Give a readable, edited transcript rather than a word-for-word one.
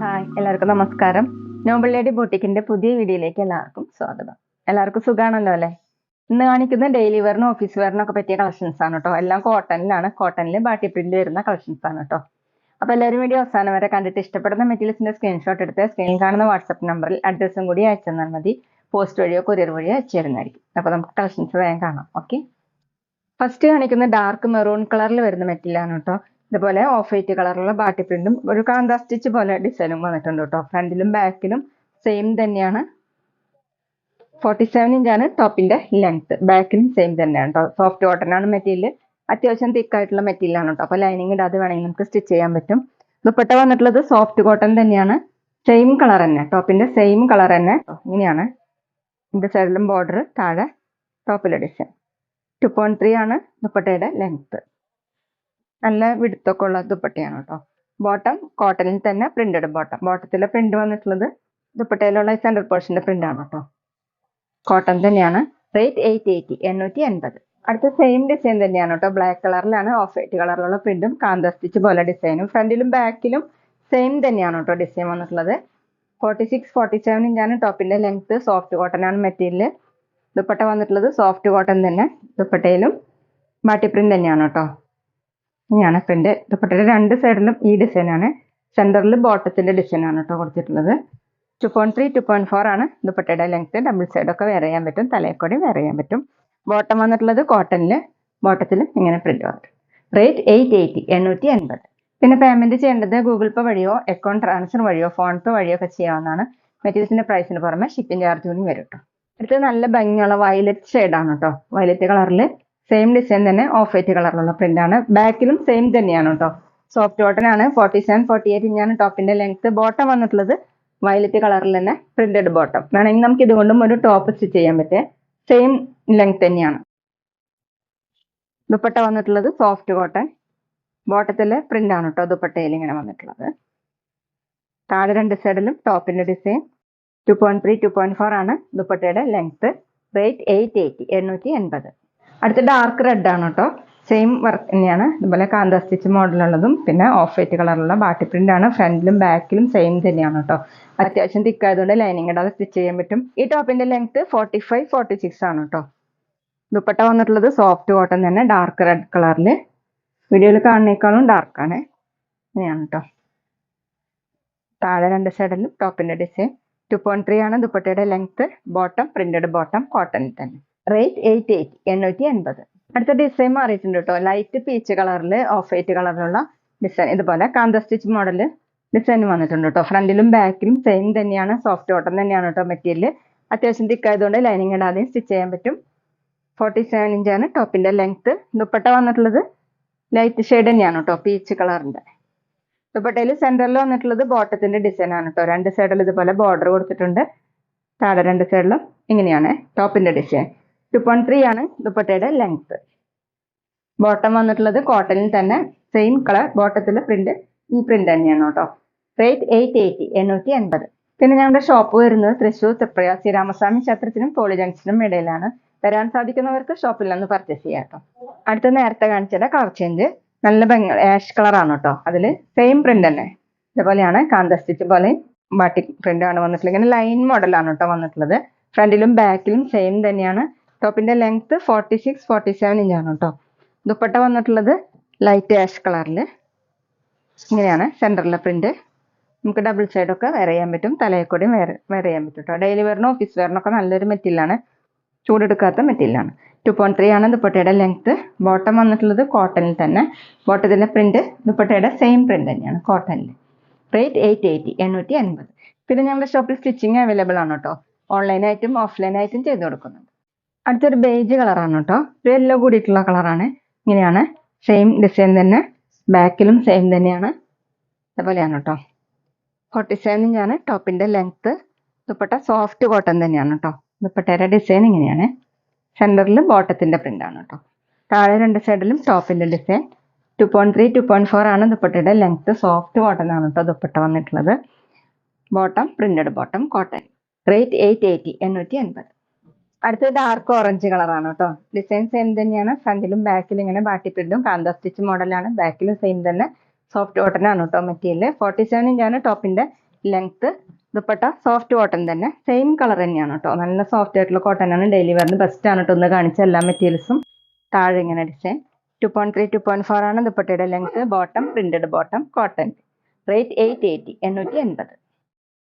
Hi, എല്ലാവർക്കും നമസ്കാരം. Nobel lady ബൊട്ടിക്കിന്റെ പുതിയ വീഡിയോയിലേക്ക് എല്ലാവർക്കും സ്വാഗതം. എല്ലാവർക്കും സുഖാണല്ലോ അല്ലേ? ഇന്ന് കാണിക്കുന്ന ഡെയിലി വെയറിനും ഓഫീസ് വെയറിനൊക്കെ പറ്റിയ കളക്ഷൻസ് ആണ് കേട്ടോ. എല്ലാം കോട്ടണിലാണ്. കോട്ടണിൽ ബാട്ടി പ്രിന്റ് വരുന്ന കളക്ഷൻസ് ആണ് കേട്ടോ. അപ്പോൾ എല്ലാവരും വീഡിയോ അവസാനം വരെ കണ്ടിട്ട് ഇഷ്ടപ്പെടുന്ന മെറ്റീരിയൽസിന്റെ സ്ക്രീൻഷോട്ട് എടുത്ത് സ്ക്രീനിൽ കാണുന്ന വാട്സപ്പ് നമ്പറിൽ അഡ്രസ്സും കൂടി അയച്ചു തന്നാൽ മതി. പോസ്റ്റ് വഴിയോ കൊറിയർ വഴിയോ അയച്ചു തരുന്നതായിരിക്കും. അപ്പോൾ നമുക്ക് കളക്ഷൻസ് വേഗം കാണാം. ഓക്കെ, ഫസ്റ്റ് കാണിക്കുന്ന ഡാർക്ക് മെറൂൺ കളറിൽ വരുന്ന മെറ്റീരിയൽ ആണ് കേട്ടോ. ഇതുപോലെ ഓഫ് വൈറ്റ് കളറിലുള്ള ബാട്ടി പ്രിന്റും ഒരു കാന്ത സ്റ്റിച്ച് പോലെ ഡിസൈനും വന്നിട്ടുണ്ട് കേട്ടോ. ഫ്രണ്ടിലും ബാക്കിലും സെയിം തന്നെയാണ്. 47 ഇഞ്ചാണ് ടോപ്പിന്റെ ലെങ്ത്. ബാക്കിലും സെയിം തന്നെയാണ് കേട്ടോ. സോഫ്റ്റ് കോട്ടൺ ആണ് മെറ്റീരിയൽ. അത്യാവശ്യം തിക്കായിട്ടുള്ള മെറ്റീരിയൽ ആണ് കേട്ടോ. അപ്പോൾ ലൈനിങ് ഇടാതെ വേണമെങ്കിൽ നമുക്ക് സ്റ്റിച്ച് ചെയ്യാൻ പറ്റും. ദുപ്പട്ട വന്നിട്ടുള്ളത് സോഫ്റ്റ് കോട്ടൺ തന്നെയാണ്. സെയിം കളർ തന്നെ, ടോപ്പിന്റെ സെയിം കളർ തന്നെ. ഇങ്ങനെയാണ് ഇതിന്റെ സൈഡിലും ബോർഡർ, താഴെ ടോപ്പിലെ ഡിസൈൻ. 2.3 ആണ് ദുപ്പട്ടയുടെ ലെങ്ത്. നല്ല വിടുത്തൊക്കെ ഉള്ള ദുപ്പട്ടയാണ് കേട്ടോ. ബോട്ടം കോട്ടണിൽ തന്നെ പ്രിന്റഡ് ബോട്ടം. ബോട്ടത്തിലെ പ്രിന്റ് വന്നിട്ടുള്ളത് ദുപ്പട്ടയിലുള്ള സെന്റർ പോർഷന്റെ പ്രിന്റ് ആണ് കേട്ടോ. കോട്ടൺ തന്നെയാണ്. റേറ്റ് 880, 880. അടുത്ത സെയിം ഡിസൈൻ തന്നെയാണ് കേട്ടോ. ബ്ലാക്ക് കളറിലാണ് ഓഫ് വൈറ്റ് കളറിലുള്ള പ്രിന്റും കാന്ത സ്റ്റിച്ച് പോലെ ഡിസൈനും. ഫ്രണ്ടിലും ബാക്കിലും സെയിം തന്നെയാണ് കേട്ടോ ഡിസൈൻ വന്നിട്ടുള്ളത്. 46, 47 ഇഞ്ചാണ് ടോപ്പിന്റെ ലെങ്ത്. സോഫ്റ്റ് കോട്ടൺ ആണ് മെറ്റീരിയൽ. ദുപ്പട്ട വന്നിട്ടുള്ളത് സോഫ്റ്റ് കോട്ടൺ തന്നെ. ദുപ്പട്ടയിലും ബാട്ടി പ്രിന്റ് തന്നെയാണ് കേട്ടോ. ഇങ്ങനെയാണ് പ്രിന്റ്. ദുപ്പട്ടയുടെ രണ്ട് സൈഡിലും ഈ ഡിസൈനാണ്. സെന്ററിൽ ബോട്ടത്തിന്റെ ഡിസൈൻ ആണ് കേട്ടോ കൊടുത്തിട്ടുള്ളത്. 2.3, 2.4 ആണ് ദുപ്പട്ടയുടെ ലെങ്ത്. ഡബിൾ സൈഡൊക്കെ വെയർ ചെയ്യാൻ പറ്റും. തലയെക്കൂടി വെയർ ചെയ്യാൻ പറ്റും. ബോട്ടം വന്നിട്ടുള്ളത് കോട്ടണിൽ. ബോട്ടത്തിൽ ഇങ്ങനെ പ്രിന്റ് വന്നിട്ട്. റേറ്റ് 880, 880. പിന്നെ പേയ്മെന്റ് ചെയ്യേണ്ടത് ഗൂഗിൾ പേ വഴിയോ അക്കൗണ്ട് ട്രാൻസ്ഫർ വഴിയോ ഫോൺ പേ വഴിയോ ഒക്കെ ചെയ്യാവുന്നതാണ്. മെറ്റീരിയൽസിന്റെ പ്രൈസിന് പുറമെ ഷിപ്പിംഗ് ചാർജ് കൂടി വരും കേട്ടോ. അടുത്തത് നല്ല ഭംഗിയുള്ള വയലറ്റ് ഷെയ്ഡാണ് കേട്ടോ. വയലറ്റ് കളറിൽ സെയിം ഡിസൈൻ തന്നെ ഓഫ് വൈറ്റ് കളറിലുള്ള പ്രിന്റ് ആണ്. ബാക്കിലും സെയിം തന്നെയാണ് കേട്ടോ. സോഫ്റ്റ് കോട്ടൺ ആണ്. 47, 48 ഇഞ്ചാണ് ടോപ്പിന്റെ ലെങ്ത്. ബോട്ടം വന്നിട്ടുള്ളത് വയലറ്റ് കളറിൽ തന്നെ പ്രിന്റഡ് ബോട്ടം. വേണമെങ്കിൽ നമുക്ക് ഇതുകൊണ്ടും ഒരു ടോപ്പ് സ്റ്റിച്ച് ചെയ്യാൻ പറ്റേ. സെയിം ലെങ്ത് തന്നെയാണ്. ദുപ്പട്ട വന്നിട്ടുള്ളത് സോഫ്റ്റ് കോട്ടൺ. ബോട്ടത്തിലെ പ്രിന്റ് ആണ് കേട്ടോ ദുപ്പട്ടയിൽ ഇങ്ങനെ വന്നിട്ടുള്ളത്. താഴെ രണ്ട് സൈഡിലും ടോപ്പിന്റെ ഡിസൈൻ. 2.3, 2.4 ആണ് ദുപ്പട്ടയുടെ ലെങ്ത്. റേറ്റ് 880, 880. അടുത്ത ഡാർക്ക് റെഡ് ആണ് കേട്ടോ. സെയിം വർക്ക് തന്നെയാണ്. ഇതുപോലെ കാന്ത സ്റ്റിച്ച് മോഡലുള്ളതും പിന്നെ ഓഫ് വൈറ്റ് കളറുള്ള ബാട്ടി പ്രിന്റ് ആണ്. ഫ്രണ്ടിലും ബാക്കിലും സെയിം തന്നെയാണ് കേട്ടോ. അത്യാവശ്യം തിക്കായതുകൊണ്ട് ലൈനിങ് ഇടാതെ സ്റ്റിച്ച് ചെയ്യാൻ പറ്റും. ഈ ടോപ്പിന്റെ ലെങ്ത് 45, 46 ആണ് കേട്ടോ. ദുപ്പട്ട വന്നിട്ടുള്ളത് സോഫ്റ്റ് കോട്ടൺ തന്നെ, ഡാർക്ക് റെഡ് കളറിൽ. വീഡിയോയിൽ കാണുന്നേക്കാളും ഡാർക്കാണ്. ഇങ്ങനെയാണ് കേട്ടോ. താഴെ രണ്ട് സൈഡിലും ടോപ്പിന്റെ ഡിസൈൻ. 2.3 ആണ് ദുപ്പട്ടയുടെ ലെങ്ത്. ബോട്ടം പ്രിന്റഡ് ബോട്ടം കോട്ടണിൽ തന്നെ. റേറ്റ് 880, 880. അടുത്ത ഡിസൈൻ മാറിയിട്ടുണ്ട് കേട്ടോ. ലൈറ്റ് പീച്ച് കളറിൽ ഓഫ് വൈറ്റ് കളറിലുള്ള ഡിസൈൻ. ഇതുപോലെ കാന്ത സ്റ്റിച്ച് മോഡൽ ഡിസൈൻ വന്നിട്ടുണ്ട് കേട്ടോ. ഫ്രണ്ടിലും ബാക്കിലും സെയിം തന്നെയാണ്. സോഫ്റ്റ് കോട്ടൺ തന്നെയാണ് കേട്ടോ മെറ്റീരിയൽ. അത്യാവശ്യം തിക്കായതുകൊണ്ട് ലൈനിങ് ഇടാതെയും സ്റ്റിച്ച് ചെയ്യാൻ പറ്റും. 47 ഇഞ്ചാണ് ടോപ്പിന്റെ ലെങ്ത്. ദുപ്പട്ട വന്നിട്ടുള്ളത് ലൈറ്റ് ഷെയ്ഡ് തന്നെയാണ് കേട്ടോ, പീച്ച് കളറിന്റെ. ദുപ്പട്ടയിൽ സെന്ററിൽ വന്നിട്ടുള്ളത് ബോട്ടത്തിന്റെ ഡിസൈൻ ആണ് കേട്ടോ. രണ്ട് സൈഡിൽ ഇതുപോലെ ബോർഡർ കൊടുത്തിട്ടുണ്ട്. താഴെ രണ്ട് സൈഡിലും ഇങ്ങനെയാണ് ടോപ്പിന്റെ ഡിസൈൻ. 2.3 ആണ് ദുപ്പട്ടയുടെ ലെങ്ത്. ബോട്ടം വന്നിട്ടുള്ളത് കോട്ടണിൽ തന്നെ സെയിം കളർ. ബോട്ടത്തിലെ പ്രിന്റ് ഈ പ്രിന്റ് തന്നെയാണ് കേട്ടോ. റേറ്റ് 880, 880. പിന്നെ ഞങ്ങളുടെ ഷോപ്പ് വരുന്നത് തൃശ്ശൂർ തൃപ്രയ ശ്രീരാമസ്വാമി ക്ഷേത്രത്തിനും പോളി ജംഗ്ഷനും ഇടയിലാണ്. വരാൻ സാധിക്കുന്നവർക്ക് ഷോപ്പിൽ നിന്ന് പർച്ചേസ് ചെയ്യാം കേട്ടോ. അടുത്ത നേരത്തെ കാണിച്ചത് കളർ ചേഞ്ച്. നല്ല ഭംഗി ആഷ് കളറാണ് കേട്ടോ. അതിൽ സെയിം പ്രിന്റ് തന്നെ. ഇതുപോലെയാണ് കാന്ത സ്റ്റിച്ച് പോലെ ബാട്ടിക് പ്രിന്റ് ആണ് വന്നിട്ടുള്ളത്. ഇങ്ങനെ ലൈൻ മോഡലാണ് കേട്ടോ വന്നിട്ടുള്ളത്. ഫ്രണ്ടിലും ബാക്കിലും സെയിം തന്നെയാണ്. ടോപ്പിന്റെ ലെങ്ത് 46, 47 ഇഞ്ചാണ് കേട്ടോ. ദുപ്പട്ട വന്നിട്ടുള്ളത് ലൈറ്റ് ആഷ് കളറിൽ. ഇങ്ങനെയാണ് സെന്ററിലെ പ്രിന്റ്. നമുക്ക് ഡബിൾ സൈഡൊക്കെ വെയർ ചെയ്യാൻ പറ്റും. തലയെക്കൂടിയും വെയർ ചെയ്യാൻ പറ്റും കേട്ടോ. ഡെയിലി വെയറിനും ഓഫീസ് വെയറിനൊക്കെ നല്ലൊരു മെറ്റീരിയലാണ്. ചൂടെടുക്കാത്ത മെറ്റീരിയലാണ്. 2.3 ആണ് ദുപ്പട്ടയുടെ ലെങ്ത്. ബോട്ടം വന്നിട്ടുള്ളത് കോട്ടണിൽ തന്നെ. ബോട്ടത്തിൻ്റെ പ്രിന്റ് ദുപ്പട്ടയുടെ സെയിം പ്രിന്റ് തന്നെയാണ് കോട്ടണിൽ. റേറ്റ് 880, 880. പിന്നെ ഞങ്ങളുടെ ഷോപ്പിൽ സ്റ്റിച്ചിങ് അവൈലബിൾ ആണ് കേട്ടോ. ഓൺലൈനായിട്ടും ഓഫ്ലൈനായിട്ടും ചെയ്ത് കൊടുക്കുന്നുണ്ട്. അടുത്തൊരു ബേജ് കളറാണ് കേട്ടോ. ഒരു യെല്ലോ കൂടിയിട്ടുള്ള കളറാണ്. ഇങ്ങനെയാണ് സെയിം ഡിസൈൻ തന്നെ. ബാക്കിലും സെയിം തന്നെയാണ്. അതുപോലെയാണ് കേട്ടോ. 47 ഇഞ്ചാണ് ടോപ്പിന്റെ ലെങ്ത്. ദുപ്പട്ട സോഫ്റ്റ് കോട്ടൺ തന്നെയാണ് കേട്ടോ. ദുപ്പട്ടയുടെ ഡിസൈൻ ഇങ്ങനെയാണ്. സെന്ററിൽ ബോട്ടത്തിന്റെ പ്രിന്റ് ആണ് കേട്ടോ. താഴെ രണ്ട് സൈഡിലും ടോപ്പിന്റെ ഡിസൈൻ. 2.3, 2.4 ആണ് ദുപ്പട്ടയുടെ ലെങ്ത്. സോഫ്റ്റ് കോട്ടൺ ആണ് കേട്ടോ ദുപ്പട്ട വന്നിട്ടുള്ളത്. Bottom printed bottom cotton. Rate 880, 880. അടുത്തത് ഡാർക്ക് ഓറഞ്ച് കളറാണ് കേട്ടോ. ഡിസൈൻ സെയിം തന്നെയാണ്. ഫ്രണ്ടിലും ബാക്കിലും ഇങ്ങനെ ബാട്ടി പ്രിന്റും കാന്ത സ്റ്റിച്ച് മോഡലാണ്. ബാക്കിലും സെയിം തന്നെ. സോഫ്റ്റ് കോട്ടൺ ആണ് കേട്ടോ മെറ്റീരിയൽ. 47 ഇഞ്ചാണ് ടോപ്പിന്റെ ലെങ്ത്. ദുപ്പട്ട സോഫ്റ്റ് കോട്ടൺ തന്നെ. സെയിം കളർ തന്നെയാണ് കേട്ടോ. നല്ല സോഫ്റ്റ് ആയിട്ടുള്ള കോട്ടൺ ആണ്. ഡെയിലി വെയറിന് ബെസ്റ്റ് ആണ് കേട്ടോ. ഒന്ന് കാണിച്ച എല്ലാ മെറ്റീരിയൽസും. താഴെ ഇങ്ങനെ ഡിസൈൻ 2.3 2.4 ആണ് ദുപ്പട്ടയുടെ ലെങ്ത്. Bottom printed bottom cotton. Rate 880 880.